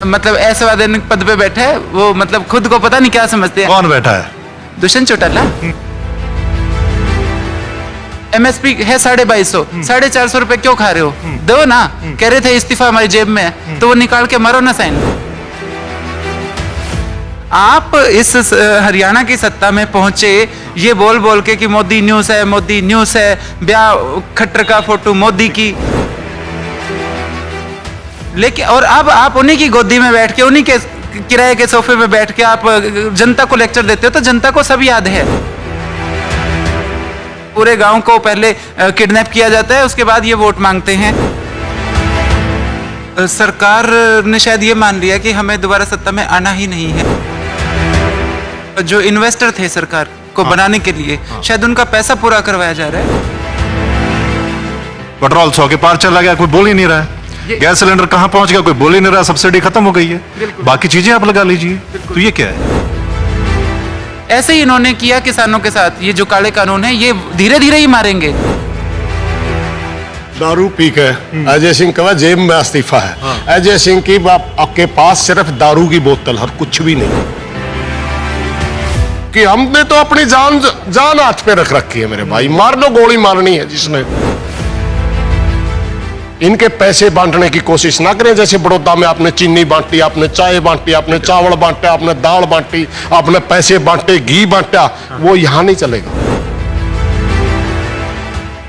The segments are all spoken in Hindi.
मतलब ऐसे वैधानिक पद पे बैठा है वो, मतलब खुद को पता नहीं क्या समझते हैं। कौन बैठा है? दुष्यंत चौटाला। MSP है 2250, 450 रुपए क्यों खा रहे हो? दो ना। कह रहे थे इस्तीफा हमारी जेब में है, तो वो निकाल के मारो ना साइन। आप इस हरियाणा की सत्ता में पहुंचे ये बोल बोल के कि मोदी न्यूज है, मोदी न्यूज है, ब्याह खट्टर का फोटो मोदी की, लेकिन और अब आप उन्हीं की गोदी में बैठ के, उन्हीं के किराए के सोफे में बैठ के आप जनता को लेक्चर देते हो। तो जनता को सब याद है। पूरे गांव को पहले किडनैप किया जाता है, उसके बाद ये वोट मांगते हैं। सरकार ने शायद ये मान लिया कि हमें दोबारा सत्ता में आना ही नहीं है। जो इन्वेस्टर थे सरकार को बनाने के लिए, शायद उनका पैसा पूरा करवाया जा रहा है। पेट्रोल 100 के पार चला गया, कोई बोल ही नहीं रहा है। गैस सिलेंडर कहां पहुंच गया, कोई बोल ही नहीं रहा। सब्सिडी खत्म हो गई है, बाकी चीजें आप लगा लीजिए। तो ये क्या है? ऐसे ही इन्होंने किया किसानों के साथ। ये जो काले कानून है ये धीरे धीरे ही मारेंगे। दारू पी के अजय सिंह का जेब में इस्तीफा है। अजय सिंह की आपके पास सिर्फ दारू की बोतल और कुछ भी नहीं। कि हमने तो अपनी जान हाथ पे रख रखी है मेरे भाई। मार लो, गोली मारनी है जिसने। इनके पैसे बांटने की कोशिश ना करें। जैसे बड़ौदा में आपने चीनी बांटी, आपने चाय बांटी, आपने चावल बांटा, आपने दाल बांटी, आपने पैसे बांटे, घी बांटा, वो यहां नहीं चलेगा।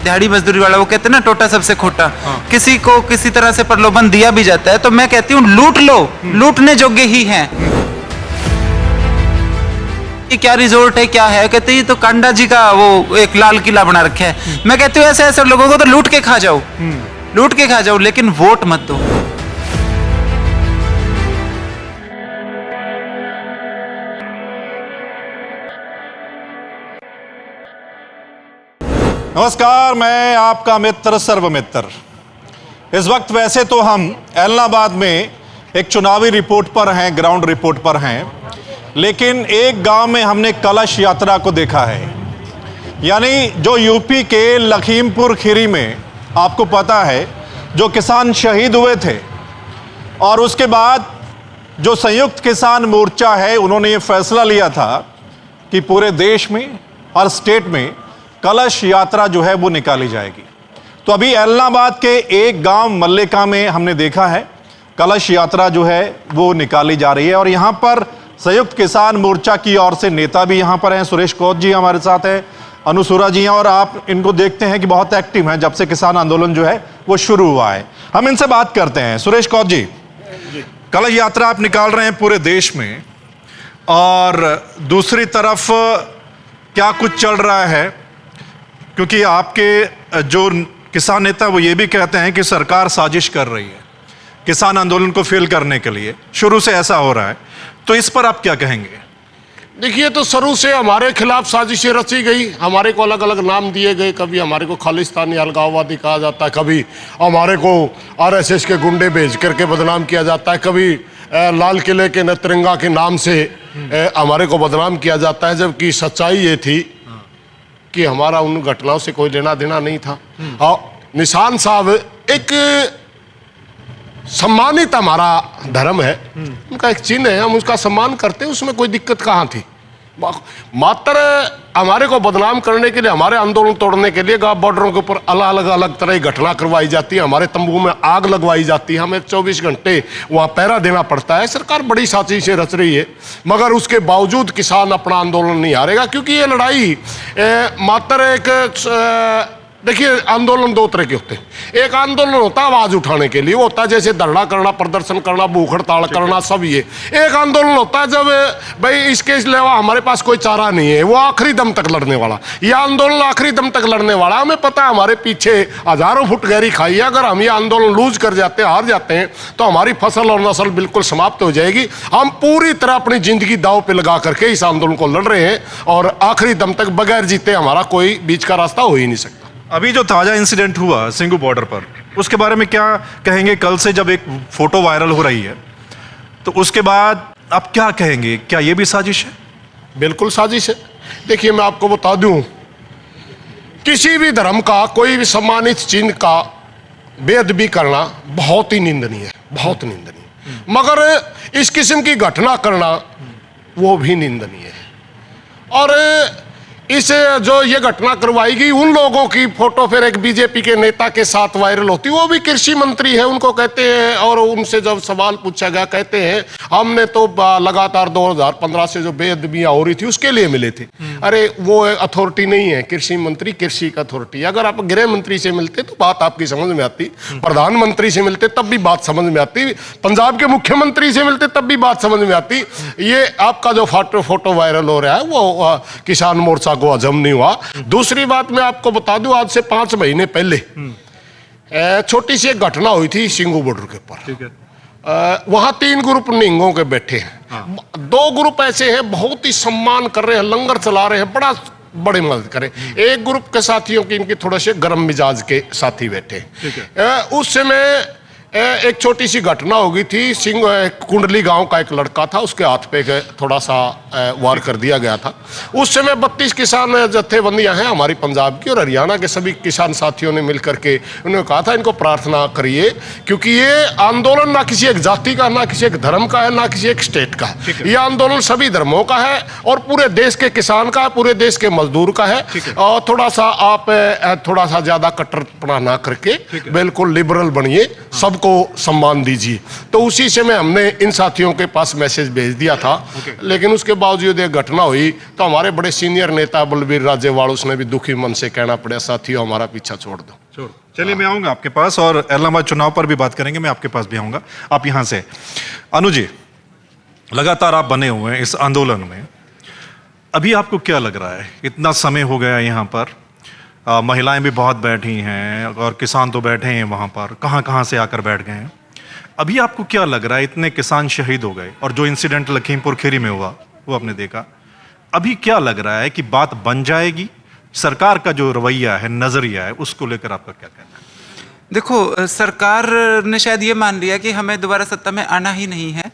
दिहाड़ी मजदूरी वाला वो कहते हैं ना, टोटा सबसे खोटा। किसी को किसी तरह से प्रलोभन दिया भी जाता है तो मैं कहती हूँ लूट लो, लूटने योग्य ही हैं। ये क्या रिजोर्ट है, क्या है? कहते हैं तो कांडा जी का वो एक लाल किला बना रखा है। मैं कहती हूँ ऐसे ऐसे लोगों को तो लूट के खा जाओ, लूट के खा जाओ, लेकिन वोट मत दो। नमस्कार, मैं आपका मित्र सर्वमित्र। इस वक्त वैसे तो हम एलनाबाद में एक चुनावी रिपोर्ट पर हैं, ग्राउंड रिपोर्ट पर हैं, लेकिन एक गांव में हमने कलश यात्रा को देखा है। यानी जो यूपी के लखीमपुर खीरी में आपको पता है जो किसान शहीद हुए थे, और उसके बाद जो संयुक्त किसान मोर्चा है उन्होंने ये फैसला लिया था कि पूरे देश में हर स्टेट में कलश यात्रा जो है वो निकाली जाएगी। तो अभी एलनाबाद के एक गांव मल्लिका में हमने देखा है कलश यात्रा जो है वो निकाली जा रही है। और यहाँ पर संयुक्त किसान मोर्चा की ओर से नेता भी यहाँ पर हैं। सुरेश कौथ जी हमारे साथ हैं, अनुसूरा जी हैं, और आप इनको देखते हैं कि बहुत एक्टिव हैं जब से किसान आंदोलन जो है वो शुरू हुआ है। हम इनसे बात करते हैं। सुरेश कौथ जी, कलश यात्रा आप निकाल रहे हैं पूरे देश में, और दूसरी तरफ क्या कुछ चल रहा है? क्योंकि आपके जो किसान नेता वो ये भी कहते हैं कि सरकार साजिश कर रही है किसान आंदोलन को फेल करने के लिए, शुरू से ऐसा हो रहा है। तो इस पर आप क्या कहेंगे? देखिए, तो शुरू से हमारे खिलाफ साजिशें रची गई, हमारे को अलग अलग नाम दिए गए। कभी हमारे को खालिस्तानी अलगाववादी कहा जाता है, कभी हमारे को RSS के गुंडे भेज करके बदनाम किया जाता है, कभी लाल किले के तिरंगा के नाम से हमारे को बदनाम किया जाता है। जबकि सच्चाई ये थी कि हमारा उन घटनाओं से कोई लेना देना नहीं था। और निशान साहब एक सम्मानित हमारा धर्म है, उनका एक चिन्ह है, हम उसका सम्मान करते हैं, उसमें कोई दिक्कत कहाँ थी? मात्र हमारे को बदनाम करने के लिए, हमारे आंदोलन तोड़ने के लिए बॉर्डरों के ऊपर अलग अलग तरह की घटना करवाई जाती है। हमारे तंबू में आग लगवाई जाती है, हमें 24 घंटे वहाँ पहरा देना पड़ता है। सरकार बड़ी साजिशें रच रही है, मगर उसके बावजूद किसान अपना आंदोलन नहीं हारेगा। क्योंकि ये लड़ाई मात्र एक देखिए, आंदोलन दो तरह के होते हैं। एक आंदोलन होता है आवाज उठाने के लिए, वो होता है जैसे धरना करना, प्रदर्शन करना, भूख हड़ताल करना, सब ये। एक आंदोलन होता है जब भाई इसके अलावा हमारे पास कोई चारा नहीं है, वो आखिरी दम तक लड़ने वाला। ये आंदोलन आखिरी दम तक लड़ने वाला। हमें पता है हमारे पीछे हजारों फुट गहरी खाई है। अगर हम ये आंदोलन लूज कर जाते हैं, हार जाते हैं, तो हमारी फसल और नस्ल बिल्कुल समाप्त हो जाएगी। हम पूरी तरह अपनी जिंदगी दांव पे लगा करके इस आंदोलन को लड़ रहे हैं, और आखिरी दम तक बगैर जीते हमारा कोई बीच का रास्ता हो ही नहीं सकता। अभी जो ताजा इंसिडेंट हुआ सिंगू बॉर्डर पर, उसके बारे में क्या कहेंगे? कल से जब एक फोटो वायरल हो रही है तो उसके बाद आप क्या कहेंगे? क्या ये भी साजिश है? बिल्कुल साजिश है। देखिए, मैं आपको बता दूं, किसी भी धर्म का कोई भी सम्मानित चिन्ह का बेअदबी करना बहुत ही निंदनीय है, बहुत निंदनीय। मगर इस किस्म की घटना करना वो भी निंदनीय है। और इस जो ये घटना करवाई गई, उन लोगों की फोटो फिर एक बीजेपी के नेता के साथ वायरल होती, वो भी कृषि मंत्री है, उनको कहते हैं, और उनसे जब सवाल पूछा गया कहते हैं हमने तो लगातार 2015 से जो बेअदबियां हो रही थी उसके लिए मिले थे। अरे वो अथॉरिटी नहीं है, कृषि मंत्री कृषि का अथॉरिटी। अगर आप गृह मंत्री से मिलते तो बात आपकी समझ में आती, प्रधानमंत्री से मिलते तब भी बात समझ में आती, पंजाब के मुख्यमंत्री से मिलते तब भी बात समझ में आती। ये आपका जो फोटो वायरल हो रहा है वो किसान मोर्चा को हजम नहीं हुआ। दूसरी बात मैं आपको बता दूं, आज से 5 महीने पहले छोटी सी एक घटना हुई थी सिंगू बॉर्डर के ऊपर। ठीक है। वहां 3 ग्रुप निहंगों के बैठे हैं। 2 ग्रुप ऐसे हैं बहुत ही सम्मान कर रहे हैं, लंगर चला रहे हैं, बड़े मदद करें। एक ग्रुप के साथियों की इनके थोड़े से गर्म मिजाज के साथी बैठे। उस समय एक छोटी सी घटना हो गई थी। कुंडली गांव का एक लड़का था, उसके हाथ पे थोड़ा सा वार कर दिया गया था। उस समय 32 किसान जत्थेबंदियां हैं हमारी पंजाब की और हरियाणा के सभी किसान साथियों ने मिलकर के उन्होंने कहा था इनको प्रार्थना करिए, क्योंकि ये आंदोलन ना किसी एक जाति का, ना किसी एक धर्म का है, ना किसी एक स्टेट का है। ये आंदोलन सभी धर्मों का है और पूरे देश के किसान का है, पूरे देश के मजदूर का है। और थोड़ा सा आप थोड़ा सा ज्यादा कट्टरपना ना करके बिल्कुल लिबरल बनिए, सबको सम्मान दीजिए। तो उसी समय हमने इन साथियों के पास मैसेज भेज दिया था। लेकिन उसके बावजूद एक घटना हुई तो हमारे बड़े सीनियर नेता बलबीर राजेवाल उसने भी दुखी मन से कहना पड़ा साथियों हमारा पीछा छोड़ दो। चलिए मैं आऊंगा आपके पास और इलाहाबाद चुनाव पर भी बात करेंगे, मैं आपके पास भी आऊंगा। आप यहां से अनु जी, लगातार आप बने हुए हैं इस आंदोलन में, अभी आपको क्या लग रहा है? इतना समय हो गया यहाँ पर, महिलाएं भी बहुत बैठी हैं और किसान तो बैठे हैं वहाँ पर, कहाँ कहाँ से आकर बैठ गए हैं। अभी आपको क्या लग रहा है? इतने किसान शहीद हो गए और जो इंसिडेंट लखीमपुर खीरी में हुआ वो आपने देखा, अभी क्या लग रहा है कि बात बन जाएगी? सरकार का जो रवैया है, नजरिया है, उसको लेकर आपका क्या कहना है? देखो, सरकार ने शायद ये मान लिया कि हमें दोबारा सत्ता में आना ही नहीं है,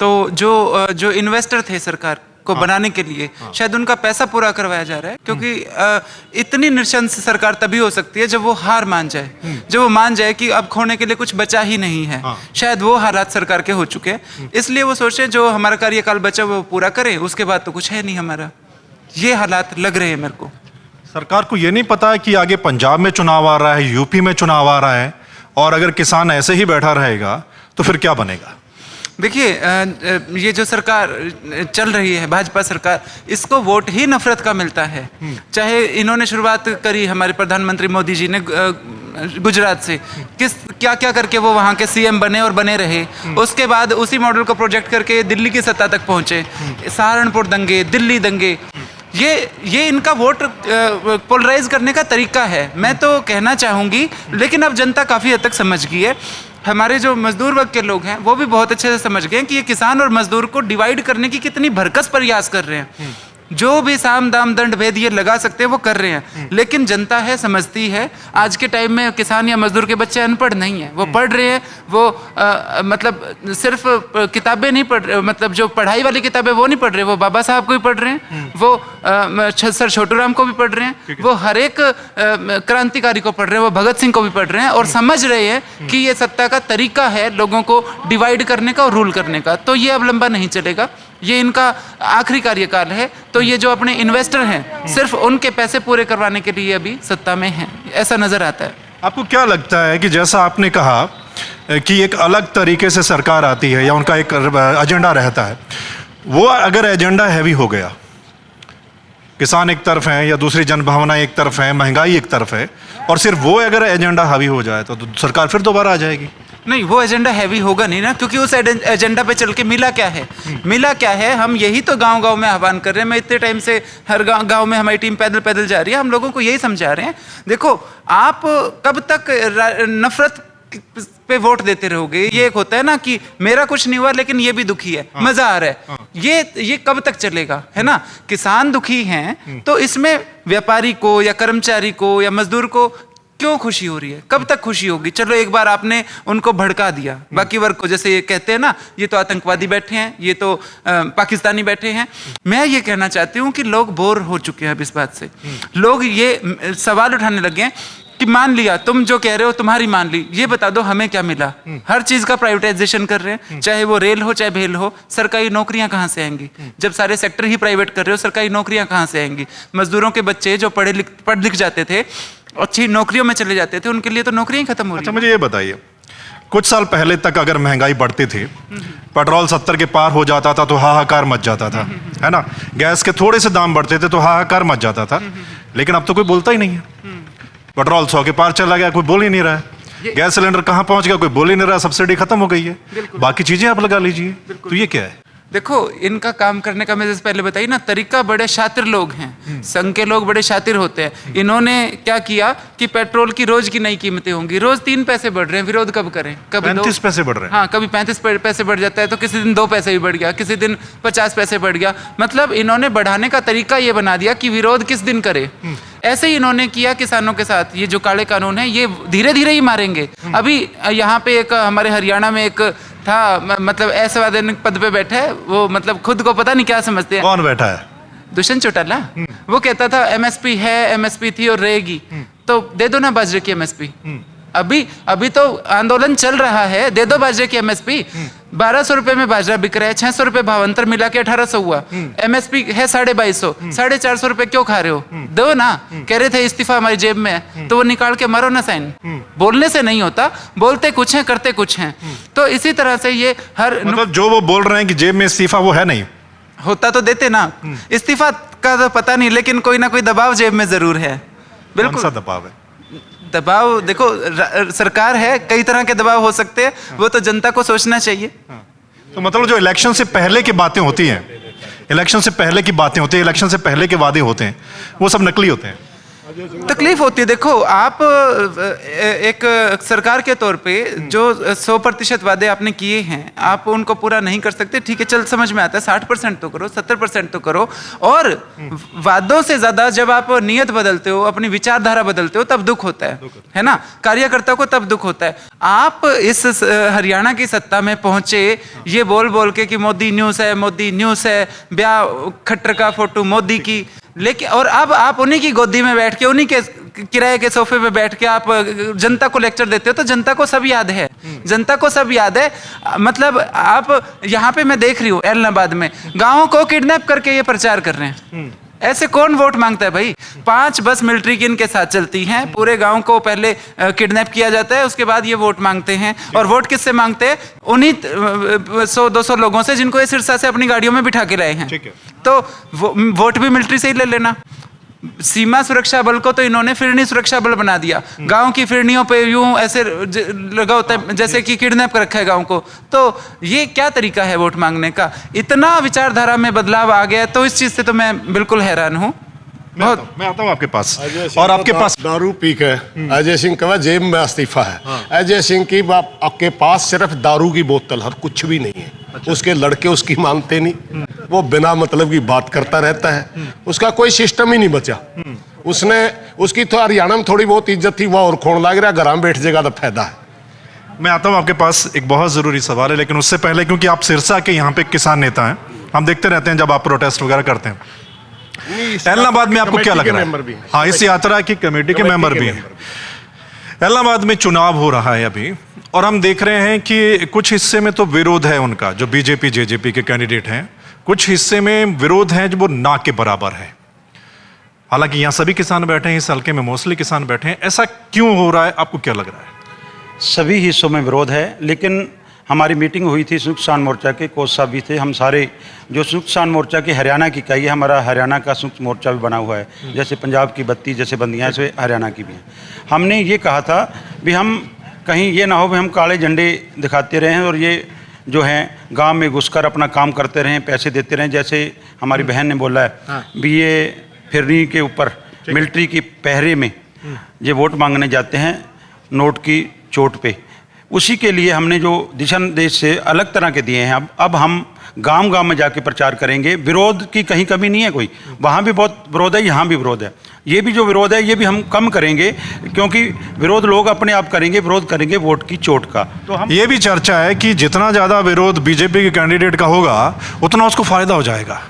तो जो इन्वेस्टर थे सरकार को बनाने के लिए शायद उनका पैसा पूरा करवाया जा रहा है। क्योंकि इतनी निशंस सरकार तभी हो सकती है जब वो हार मान जाए, जब वो मान जाए कि अब खोने के लिए कुछ बचा ही नहीं है। शायद वो हालात सरकार के हो चुके हैं, इसलिए वो सोचे जो हमारा कार्यकाल बचा वो पूरा करें, उसके बाद तो कुछ है नहीं हमारा। ये हालात लग रहे हैं मेरे को। सरकार को ये नहीं पता है कि आगे पंजाब में चुनाव आ रहा है, यूपी में चुनाव आ रहा है, और अगर किसान ऐसे ही बैठा रहेगा तो फिर क्या बनेगा? देखिए, ये जो सरकार चल रही है, भाजपा सरकार, इसको वोट ही नफरत का मिलता है। चाहे इन्होंने शुरुआत करी हमारे प्रधानमंत्री मोदी जी ने गुजरात से, क्या क्या करके वो वहाँ के सीएम बने और बने रहे। उसके बाद उसी मॉडल को प्रोजेक्ट करके दिल्ली की सत्ता तक पहुँचे। सहारनपुर दंगे, दिल्ली दंगे, ये इनका वोट पोलराइज करने का तरीका है। मैं तो कहना चाहूँगी, लेकिन अब जनता काफ़ी हद तक समझ गई है। हमारे जो मजदूर वर्ग के लोग हैं वो भी बहुत अच्छे से समझ गए हैं कि ये किसान और मजदूर को डिवाइड करने की कितनी भरकस प्रयास कर रहे हैं। जो भी साम दाम दंड भेद ये लगा सकते हैं वो कर रहे हैं। लेकिन जनता है, समझती है। आज के टाइम में किसान या मजदूर के बच्चे अनपढ़ नहीं है, वो पढ़ रहे हैं। वो मतलब सिर्फ किताबें नहीं पढ़ रहे, मतलब जो पढ़ाई वाली किताबें वो नहीं पढ़ रहे, वो बाबा साहब को भी पढ़ रहे हैं, वो सर छोटूराम को भी पढ़ रहे हैं, वो हर एक क्रांतिकारी को पढ़ रहे हैं, वो भगत सिंह को भी पढ़ रहे हैं, और समझ रहे हैं कि ये सत्ता का तरीका है लोगों को डिवाइड करने का और रूल करने का। तो ये अब लंबा नहीं चलेगा, ये इनका आखिरी कार्यकाल है। तो ये जो अपने इन्वेस्टर हैं सिर्फ उनके पैसे पूरे करवाने के लिए अभी सत्ता में हैं, ऐसा नजर आता है। आपको क्या लगता है कि जैसा आपने कहा कि एक अलग तरीके से सरकार आती है या उनका एक एजेंडा रहता है, वो अगर एजेंडा हैवी हो गया, किसान एक तरफ है या दूसरी जनभावना एक तरफ है, महंगाई एक तरफ है, और सिर्फ वो अगर एजेंडा हावी हो जाए तो सरकार फिर दोबारा आ जाएगी? नहीं, वो एजेंडा हैवी होगा नहीं ना, क्योंकि उस एजेंडा पे चल के मिला क्या है? मिला क्या है? हम यही तो गांव गांव में आह्वान कर रहे हैं। मैं इतने टाइम से हर गांव में हमारी टीम पैदल पैदल जा रही है, हम लोगों को यही समझा रहे हैं, देखो आप कब तक नफरत पे वोट देते रहोगे? ये एक होता है ना कि मेरा कुछ नहीं हुआ लेकिन ये भी दुखी है, मजा आ रहा है, ये कब तक चलेगा, है ना? किसान दुखी हैं तो इसमें व्यापारी को या कर्मचारी को या मजदूर को क्यों खुशी हो रही है? कब तक खुशी होगी? चलो एक बार आपने उनको भड़का दिया, बाकी वर्ग को, जैसे ये कहते हैं ना, ये तो आतंकवादी बैठे हैं, ये तो पाकिस्तानी बैठे हैं। मैं ये कहना चाहती हूँ कि लोग बोर हो चुके हैं अब इस बात से। लोग ये सवाल उठाने लगे हैं कि मान लिया तुम जो कह रहे हो तुम्हारी मान ली, ये बता दो हमें क्या मिला। हर चीज का प्राइवेटाइजेशन कर रहे हैं, चाहे वो रेल हो चाहे भेल हो। सरकारी नौकरियां कहाँ से आएंगी जब सारे सेक्टर ही प्राइवेट कर रहे हो? सरकारी नौकरियां कहाँ से आएंगी? मजदूरों के बच्चे जो पढ़ लिख जाते थे, अच्छी नौकरियों में चले जाते थे, उनके लिए तो नौकरियां खत्म हो रही अच्छा, मुझे ये बताइए, कुछ साल पहले तक अगर महंगाई बढ़ती थी, पेट्रोल 70 के पार हो जाता था तो हाहाकार मच जाता था, है ना, गैस के थोड़े से दाम बढ़ते थे तो हाहाकार मच जाता था, लेकिन अब तो कोई बोलता ही नहीं है। पेट्रोल 100 के पार चला गया, कोई बोल ही नहीं रहा है। गैस सिलेंडर कहाँ पहुंच गया, कोई बोल ही नहीं रहा, सब्सिडी खत्म हो गई है, बाकी चीजें आप लगा लीजिए। तो ये क्या है? देखो, इनका काम करने का मैं जैसे पहले बताई ना तरीका, बड़े शातिर लोग हैं, संघ के लोग बड़े शातिर होते हैं। इन्होंने क्या किया कि पेट्रोल की रोज की नई कीमतें होंगी, रोज 3 पैसे बढ़ रहे हैं, विरोध कब करें? कभी 35 पैसे बढ़ रहे हैं। हाँ, कभी 35 पैसे बढ़ जाता है, तो किसी दिन 2 पैसे भी बढ़ गया, किसी दिन 50 पैसे बढ़ गया। मतलब इन्होंने बढ़ाने का तरीका ये बना दिया कि विरोध किस दिन करे। ऐसे ही इन्होंने किया किसानों के साथ। ये जो काले कानून है ये धीरे धीरे ही मारेंगे। अभी यहाँ पे एक हमारे हरियाणा में एक था, मतलब असंवैधानिक पद पे बैठा है वो, मतलब खुद को पता नहीं क्या समझते हैं। कौन बैठा है? दुष्यंत चौटाला। वो कहता था एमएसपी है, एमएसपी थी और रहेगी, तो दे दो ना बाजरे की एमएसपी। अभी तो आंदोलन चल रहा है, दे दो बाजरे की एमएसपी। 1200 रुपए में बाजरा बिक रहा है, 600 रुपए भावांतर मिला के 1800 हुआ। एमएसपी है 2250, 450 रुपए क्यों खा रहे हो? दो ना। कह रहे थे इस्तीफा हमारी जेब में है, तो वो निकाल के मारो ना साइन। बोलने से नहीं होता, बोलते कुछ है करते कुछ हैं। तो इसी तरह से ये हर मतलब जो वो बोल रहे हैं कि जेब में इस्तीफा, वो है नहीं, होता तो देते ना। इस्तीफा का तो पता नहीं, लेकिन कोई ना कोई दबाव जेब में जरूर है। कौन बिल्कुल सा दबाव है? दबाव देखो, सरकार है, कई तरह के दबाव हो सकते हैं, वो तो जनता को सोचना चाहिए। तो मतलब जो इलेक्शन से पहले की बातें होती हैं, इलेक्शन से पहले की बातें होती हैं, इलेक्शन से पहले के वादे होते हैं, वो सब नकली होते हैं। तकलीफ होती है। देखो, आप एक सरकार के तौर पे जो 100% वादे आपने किए हैं, आप उनको पूरा नहीं कर सकते, ठीक है, चल समझ में आता है। 60% तो करो, 70% तो करो। और वादों से ज्यादा जब आप नियत बदलते हो, अपनी विचारधारा बदलते हो, तब दुख होता है ना, कार्यकर्ता को तब दुख होता है। आप इस हरियाणा की सत्ता में पहुंचे ये बोल बोल के कि मोदी न्यूज़ है, मोदी न्यूज़ है, ब्याह खट्टर का फोटो मोदी की, लेकिन और अब आप उन्हीं की गोदी में बैठ के, उन्हीं के किराए के सोफे पे बैठ के आप जनता को लेक्चर देते हो। तो जनता को सब याद है, जनता को सब याद है। मतलब आप यहाँ पे मैं देख रही हूँ एलनाबाद में गाँवों को किडनैप करके ये प्रचार कर रहे हैं। ऐसे कौन वोट मांगता है भाई? 5 बस मिलिट्री की इनके साथ चलती हैं, पूरे गांव को पहले किडनैप किया जाता है, उसके बाद ये वोट मांगते हैं। और वोट किससे मांगते हैं? उन्हीं 100-200 लोगों से जिनको ये सिरसा से अपनी गाड़ियों में बिठा के लाए हैं। तो वोट भी मिलिट्री से ही ले लेना। सीमा सुरक्षा बल को तो इन्होंने फिरनी सुरक्षा बल बना दिया। गांव की फिरनियों पे यूं ऐसे लगा होता है जैसे कि किडनैप कर रखा है गांव को। तो ये क्या तरीका है वोट मांगने का? इतना विचारधारा में बदलाव आ गया, तो इस चीज से तो मैं बिल्कुल हैरान हूँ। मैं आता हूँ आपके पास, और आपके पास दारू पी के अजय सिंह का जेब में इस्तीफा है। अजय सिंह की आपके पास सिर्फ दारू की बोतल और कुछ भी नहीं है। उसके लड़के उसकी मानते नहीं, वो बिना मतलब की बात करता रहता है, उसका कोई सिस्टम ही नहीं बचा। उसकी तो हरियाणा में थोड़ी बहुत इज्जत थी, वह और खोण लग रहा, घर में बैठ जाएगा तो फायदा है। मैं आता हूँ आपके पास, एक बहुत जरूरी सवाल है, लेकिन उससे पहले, क्योंकि आप सिरसा के यहाँ पे किसान नेता हैं, हम देखते रहते हैं जब आप प्रोटेस्ट वगैरह करते हैं। एलनाबाद में आपको क्या लग रहा है? हाँ, इस यात्रा की कमेटी के मेंबर भी हैं। एलनाबाद में चुनाव हो रहा है अभी, और हम देख रहे हैं कि कुछ हिस्से में तो विरोध है उनका, जो बीजेपी जेजेपी के कैंडिडेट हैं, कुछ हिस्से में विरोध है जो वो ना के बराबर है। हालांकि यहाँ सभी किसान बैठे हैं, इस हल्के में मोस्टली किसान बैठे हैं। ऐसा क्यों हो रहा है, आपको क्या लग रहा है? सभी हिस्सों में विरोध है, लेकिन हमारी मीटिंग हुई थी संयुक्त किसान मोर्चा के, कोच साहब भी थे, हम सारे जो संयुक्त किसान मोर्चा की हरियाणा की इकाई है, हमारा हरियाणा का संयुक्त मोर्चा भी बना हुआ है, जैसे पंजाब की 32 जैसे बंदियाँ, ऐसे हरियाणा की भी हैं। हमने ये कहा था भी हम कहीं ये ना हो भी हम काले झंडे दिखाते रहें और ये जो हैं गांव में घुसकर अपना काम करते रहें, पैसे देते रहें। जैसे हमारी बहन ने बोला है भी ये फिरनी के ऊपर मिलिट्री की पहरे में ये वोट मांगने जाते हैं नोट की चोट पे। उसी के लिए हमने जो दिशा निर्देश से अलग तरह के दिए हैं। अब हम गांव-गांव में जाके प्रचार करेंगे। विरोध की कहीं कमी नहीं है कोई, वहाँ भी बहुत विरोध है, यहाँ भी विरोध है। ये भी जो विरोध है ये भी हम कम करेंगे, क्योंकि विरोध लोग अपने आप करेंगे, विरोध करेंगे वोट की चोट का। तो हम ये भी चर्चा है कि जितना ज़्यादा विरोध बीजेपी के कैंडिडेट का होगा उतना उसको फायदा हो जाएगा।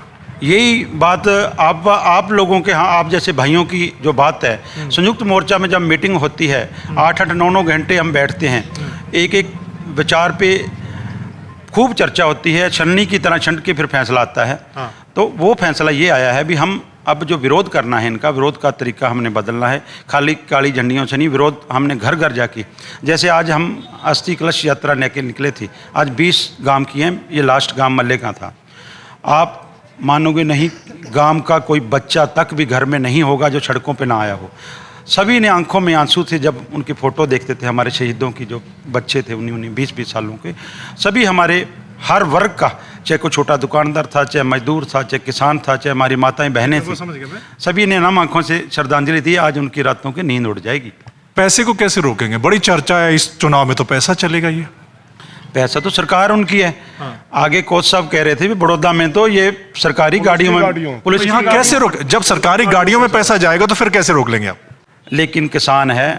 यही बात आप लोगों के यहाँ, आप जैसे भाइयों की जो बात है, संयुक्त मोर्चा में जब मीटिंग होती है 8-8 9-9 घंटे हम बैठते हैं, एक एक विचार पे खूब चर्चा होती है, छन्नी की तरह छंट के फिर फैसला आता है। तो वो फैसला ये आया है भी हम अब जो विरोध करना है, इनका विरोध का तरीका हमने बदलना है। खाली काली झंडियों से नहीं, विरोध हमने घर घर जाके, जैसे आज हम अस्थि कलश यात्रा लेके निकले थे, आज 20 गांव की हैं, ये लास्ट गांव मल्ले का था। आप मानोगे नहीं, गांव का कोई बच्चा तक भी घर में नहीं होगा जो सड़कों पे ना आया हो। सभी ने आंखों में आंसू थे जब उनकी फ़ोटो देखते थे, हमारे शहीदों की जो बच्चे थे 19-20 सालों के। सभी हमारे हर वर्ग का, चाहे कोई छोटा दुकानदार था, चाहे मजदूर था, चाहे किसान था, चाहे हमारी माताएं बहनें थी, सभी ने नम आंखों से श्रद्धांजलि दी। आज उनकी रातों की नींद उड़ जाएगी। पैसे को कैसे रोकेंगे? बड़ी चर्चा है इस चुनाव में, तो पैसा चलेगा ये? पैसा तो सरकार उनकी है। आगे कोच साहब कह रहे थे भी बड़ौदा में तो ये सरकारी गाड़ियों में पुलिस यहाँ कैसे रोक? जब सरकारी गाड़ियों में पैसा जाएगा तो फिर कैसे रोक लेंगे आप? लेकिन किसान है,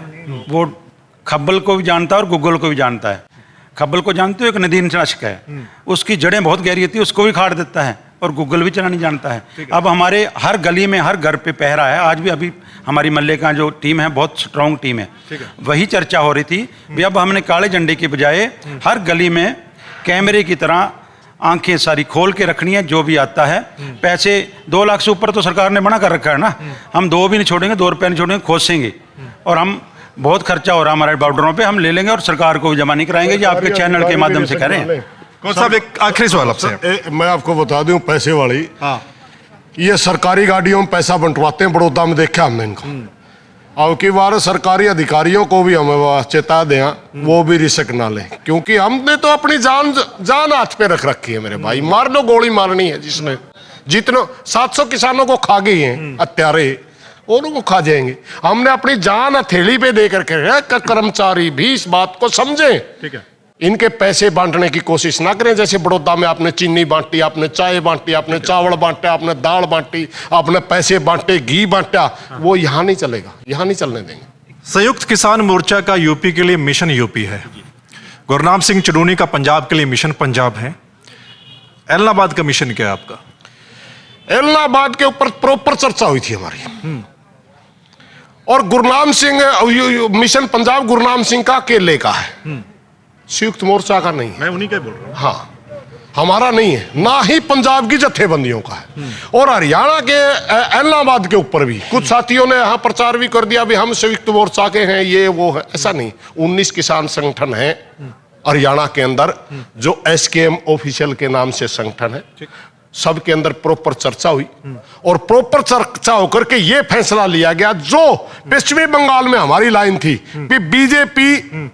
वो खब्बल को भी जानता है और गुग्गल को भी जानता है। खब्बल को जानते हो, एक नदीनाशक है, उसकी जड़ें बहुत गहरी होती है, उसको भी खाड़ देता है, और गुग्गल भी चलानी जानता है। अब हमारे हर गली में, हर घर पे पहरा है। आज भी अभी हमारी मल्ले का जो टीम है बहुत स्ट्रांग टीम है, वही चर्चा हो रही थी भी अब हमने काले झंडे की बजाय हर गली में कैमरे की तरह आंखें सारी खोल के रखनी है। जो भी आता है, पैसे 2 लाख से ऊपर तो सरकार ने मना कर रखा है ना, हम 2 भी नहीं छोड़ेंगे, 2 रुपये नहीं छोड़ेंगे, खोसेंगे। और हम बहुत खर्चा हो रहा है हमारे बॉर्डरों पे, हम ले लेंगे और सरकार को भी जमा नहीं कराएंगे। जो आपके चैनल के माध्यम से करें। कौन साहब, एक आखिरी सवाल आपसे। मैं आपको बता दूं, पैसे वाली, ये सरकारी गाड़ियों में पैसा बंटवाते हैं, बड़ौदा में देखा हमने इनका। अब की बार सरकारी अधिकारियों को भी हमें चेता दें, वो भी रिस्क ना लें, क्योंकि हमने तो अपनी जान हाथ पे रख रखी है मेरे भाई। मार लो, गोली मारनी है जिसने, जितने 700 किसानों को खा गई हैं हत्यारे, और वो खा जाएंगे। हमने अपनी जान हथेली पे दे करके, कर्मचारी भी इस बात को समझे, ठीक है, इनके पैसे बांटने की कोशिश ना करें। जैसे बड़ौदा में आपने चीनी बांटी, आपने चाय बांटी, आपने चावल बांटा, आपने दाल बांटी, आपने पैसे बांटे, घी बांटा, वो यहाँ नहीं चलेगा, यहाँ नहीं चलने देंगे। संयुक्त किसान मोर्चा का यूपी के लिए मिशन यूपी है, गुरनाम सिंह चडूनी का पंजाब के लिए मिशन पंजाब है। एलनाबाद का मिशन क्या है आपका? एलनाबाद के ऊपर प्रॉपर चर्चा हुई थी हमारी, और गुरनाम सिंह मिशन पंजाब गुरनाम सिंह का अकेले का है, संयुक्त मोर्चा का नहीं है। मैं उन्हीं का बोल रहा हूँ। हाँ, हमारा नहीं है, ना ही पंजाब की जत्थेबंदियों का है। और हरियाणा के एलनाबाद के ऊपर भी कुछ साथियों ने यहाँ प्रचार भी कर दिया भी हम संयुक्त मोर्चा के हैं, ये वो है। ऐसा नहीं, 19 किसान संगठन है हरियाणा के अंदर, जो SKM ऑफिशियल के नाम से संगठन है। सबके अंदर प्रॉपर चर्चा हुई, और प्रॉपर चर्चा होकर के ये फैसला लिया गया, जो पश्चिमी बंगाल में हमारी लाइन थी कि बीजेपी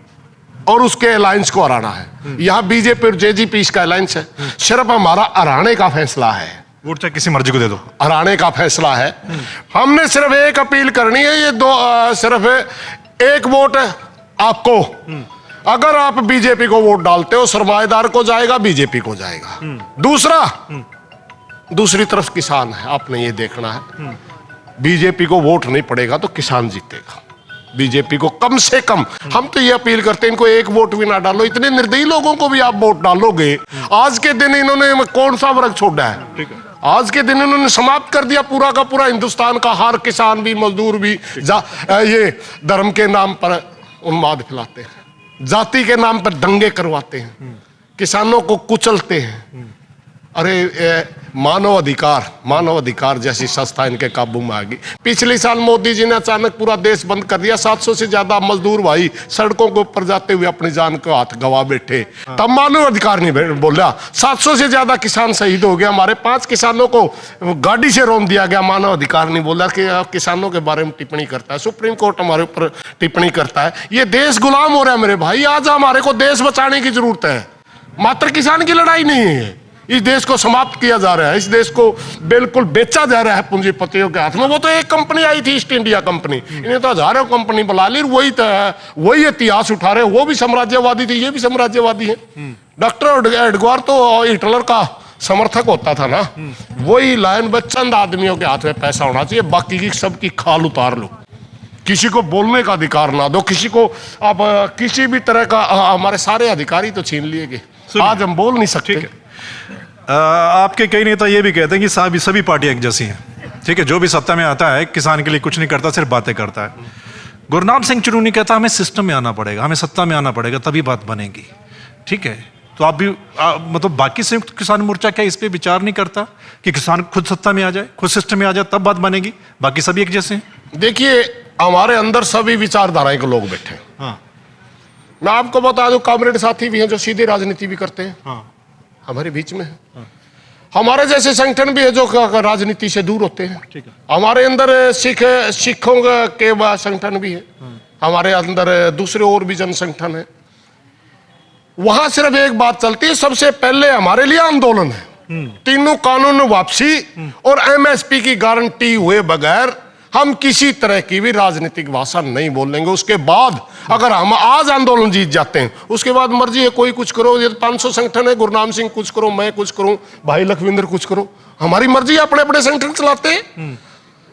और उसके अलायंस को हराना है। यहाँ बीजेपी और JGP इसका अलायंस है। सिर्फ हमारा हराने का फैसला है, वोट चाहे किसी मर्जी को दे दो, हराने का फैसला है। हमने सिर्फ एक अपील करनी है, ये सिर्फ एक वोट है आपको। अगर आप बीजेपी को वोट डालते हो, सरमाएदार को जाएगा, बीजेपी को जाएगा। दूसरी तरफ किसान है, आपने ये देखना है। बीजेपी को वोट नहीं पड़ेगा तो किसान जीतेगा। बीजेपी को कम से कम, हम तो ये अपील करते हैं, इनको एक वोट भी ना डालो। इतने निर्दयी लोगों को भी आप वोट डालोगे, आज के दिन इन्होंने कौन सा वर्ग छोड़ा है? आज के दिन इन्होंने समाप्त कर दिया पूरा का पूरा हिंदुस्तान का। हर किसान भी, मजदूर भी ये धर्म के नाम पर उन्माद फैलाते हैं, जाति के नाम पर दंगे करवाते हैं, किसानों को कुचलते हैं। अरे मानव अधिकार जैसी संस्था इनके काबू में आ गई। पिछले साल मोदी जी ने अचानक पूरा देश बंद कर दिया, 700 से ज्यादा मजदूर भाई सड़कों के ऊपर जाते हुए अपनी जान को हाथ गवा बैठे, तब मानव अधिकार नहीं बोला। 700 से ज्यादा किसान शहीद हो गया हमारे, 5 किसानों को गाड़ी से रोन दिया गया, मानव अधिकार नहीं बोला कि किसानों के बारे में टिप्पणी करता है। सुप्रीम कोर्ट हमारे ऊपर टिप्पणी करता है। ये देश गुलाम हो रहा है मेरे भाई। आज हमारे को देश बचाने की जरूरत है, मात्र किसान की लड़ाई नहीं है। इस देश को समाप्त किया जा रहा है, इस देश को बिल्कुल बेचा जा रहा है पूंजीपतियों के हाथ में। वो तो एक कंपनी आई थी, ईस्ट इंडिया कंपनी, इन्हें तो हजारों कंपनी बुला ली, वही इतिहास उठा रहे। वो भी साम्राज्यवादी थी, ये भी साम्राज्यवादी है। डॉक्टर एडगवार तो हिटलर का समर्थक होता था ना। वही लाइन में चंद आदमियों के हाथ में पैसा होना चाहिए, बाकी की सबकी खाल उतार लो। किसी को बोलने का अधिकार ना दो, किसी को आप किसी भी तरह का, हमारे सारे अधिकारी तो छीन लिए गए। आज हम बोल नहीं सकते। आपके कई नेता ये भी कहते हैं कि सभी पार्टियां एक जैसी हैं, ठीक है, जो भी सत्ता में आता है किसान के लिए कुछ नहीं करता, सिर्फ बातें करता है। गुरनाम सिंह चुनूनी कहता हमें सिस्टम में आना पड़ेगा, हमें सत्ता में आना पड़ेगा, तभी बात बनेगी। ठीक है, तो आप भी मतलब बाकी संयुक्त किसान मोर्चा क्या इस पे विचार नहीं करता कि किसान खुद सत्ता में आ जाए, खुद सिस्टम में आ जाए, तब बात बनेगी, बाकी सभी एक जैसे हैं? देखिए, हमारे अंदर सभी विचारधाराएं के लोग बैठे हैं। हाँ मैं आपको बता दूं, कॉमरेड साथी भी हैं जो सीधे राजनीति भी करते हैं, हाँ हमारे बीच में है। हमारे जैसे संगठन भी है जो राजनीति से दूर होते हैं। ठीक है। हमारे अंदर सिखों के संगठन भी है, हमारे अंदर दूसरे और भी जन संगठन है। वहां सिर्फ एक बात चलती है, सबसे पहले हमारे लिए आंदोलन है, तीनों कानून वापसी और एमएसपी की गारंटी हुए बगैर हम किसी तरह की भी राजनीतिक भाषा नहीं बोलेंगे। उसके बाद अगर हम आज आंदोलन जीत जाते हैं, उसके बाद मर्जी है कोई कुछ करो, ये 500 संगठन है, गुरनाम सिंह कुछ करो, मैं कुछ करूं, भाई लखविंदर कुछ करो, हमारी मर्जी है, अपने अपने संगठन चलाते हैं।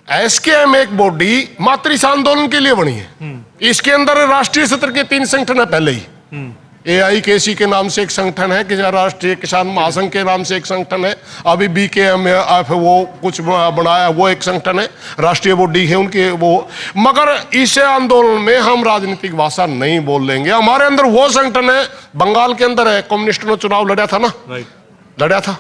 एसकेएम एक बॉडी मात्र इस आंदोलन के लिए बनी है। इसके अंदर राष्ट्रीय सत्र के 3 संगठन है पहले ही। AIKC के नाम से एक संगठन है, कि राष्ट्रीय किसान महासंघ के नाम से एक संगठन है, अभी BKMF वो कुछ बनाया, वो एक संगठन है, राष्ट्रीय बॉडी है उनके वो। मगर इस आंदोलन में हम राजनीतिक भाषा नहीं बोल लेंगे। हमारे अंदर वो संगठन है, बंगाल के अंदर है, कम्युनिस्टों ने चुनाव लड़ा था ना, लड़ा था,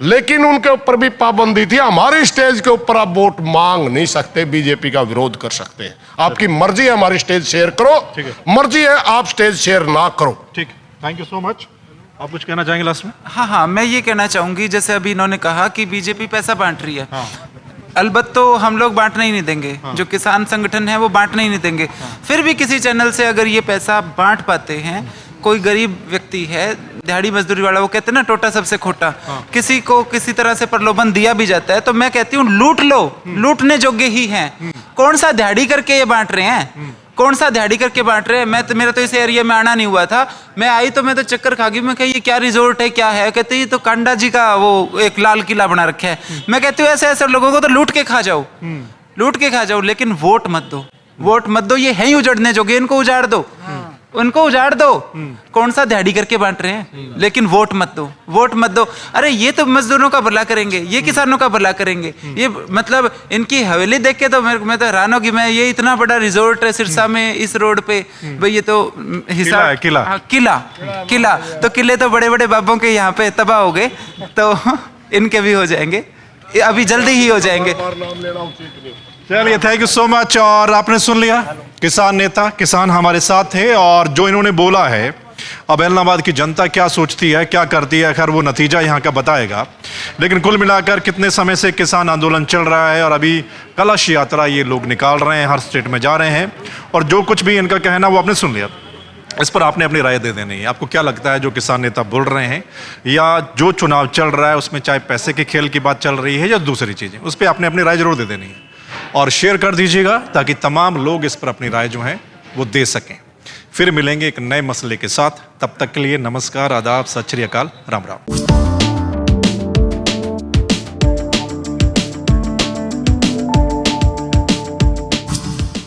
लेकिन उनके ऊपर भी पाबंदी थी। हमारे स्टेज के ऊपर आप वोट मांग नहीं सकते, बीजेपी का विरोध कर सकते हैं। आपकी मर्जी है, हमारी स्टेज शेयर करो, मर्जी है आप स्टेज शेयर ना करो। ठीक, थैंक यू सो मच। आप कुछ कहना चाहेंगे लास्ट में? हाँ, मैं ये कहना चाहूंगी, जैसे अभी इन्होंने कहा कि बीजेपी पैसा बांट रही है। अलबत्त तो हम लोग बांटने ही नहीं देंगे, जो किसान संगठन है वो बांटने ही नहीं देंगे। फिर भी किसी चैनल से अगर ये पैसा बांट पाते हैं, कोई गरीब व्यक्ति है, दिहाड़ी मजदूरी वाला, वो कहते हैं ना टोटा सबसे खोटा, किसी को किसी तरह से प्रलोभन दिया भी जाता है, तो मैं कहती हूँ लूट लो, लूटने योग्य ही हैं। कौन सा दिहाड़ी करके ये बांट रहे हैं, कौन सा दिहाड़ी करके बांट रहे हैं? मेरा तो इस एरिया में आना नहीं हुआ था, मैं आई तो मैं तो चक्कर खा गई। मैं कही ये क्या रिजोर्ट है, क्या है? कहते ये तो कांडा जी का वो एक लाल किला बना रखा है। मैं कहती हूँ ऐसे ऐसे लोगों को तो लूट के खा जाओ, लूट के खा जाओ, लेकिन वोट मत दो, वोट मत दो। ये है ही उजड़ने जोगे, इनको उजाड़ दो, उनको उजाड़ दो। कौन सा दिहाड़ी करके बांट रहे हैं, लेकिन वोट मत दो, वोट मत दो। अरे ये तो मजदूरों का भला करेंगे, ये किसानों का भला करेंगे, ये मतलब इनकी हवेली देख के तो मैं तो हैरान होगी। मैं ये इतना बड़ा रिजोर्ट है सिरसा में, इस रोड पे, भाई ये तो हिसाब किला, किला तो किले तो बड़े बड़े बाबों के यहाँ पे तबाह हो गए, तो इनके भी हो जाएंगे, अभी जल्दी ही हो जाएंगे। चलिए, थैंक यू सो मच। और आपने सुन लिया, किसान नेता, किसान हमारे साथ थे, और जो इन्होंने बोला है, अब एलनाबाद की जनता क्या सोचती है, क्या करती है, खैर वो नतीजा यहाँ का बताएगा। लेकिन कुल मिलाकर कितने समय से किसान आंदोलन चल रहा है, और अभी कलश यात्रा ये लोग निकाल रहे हैं, हर स्टेट में जा रहे हैं, और जो कुछ भी इनका कहना वो आपने सुन लिया। इस पर आपने अपनी राय दे देनी है। आपको क्या लगता है जो किसान नेता बोल रहे हैं, या जो चुनाव चल रहा है उसमें चाहे पैसे के खेल की बात चल रही है या दूसरी चीज़ें, उस पर आपने अपनी राय जरूर दे देनी है, और शेयर कर दीजिएगा ताकि तमाम लोग इस पर अपनी राय जो है वो दे सकें। फिर मिलेंगे एक नए मसले के साथ, तब तक के लिए नमस्कार, आदाब, सत श्री अकाल, राम राम।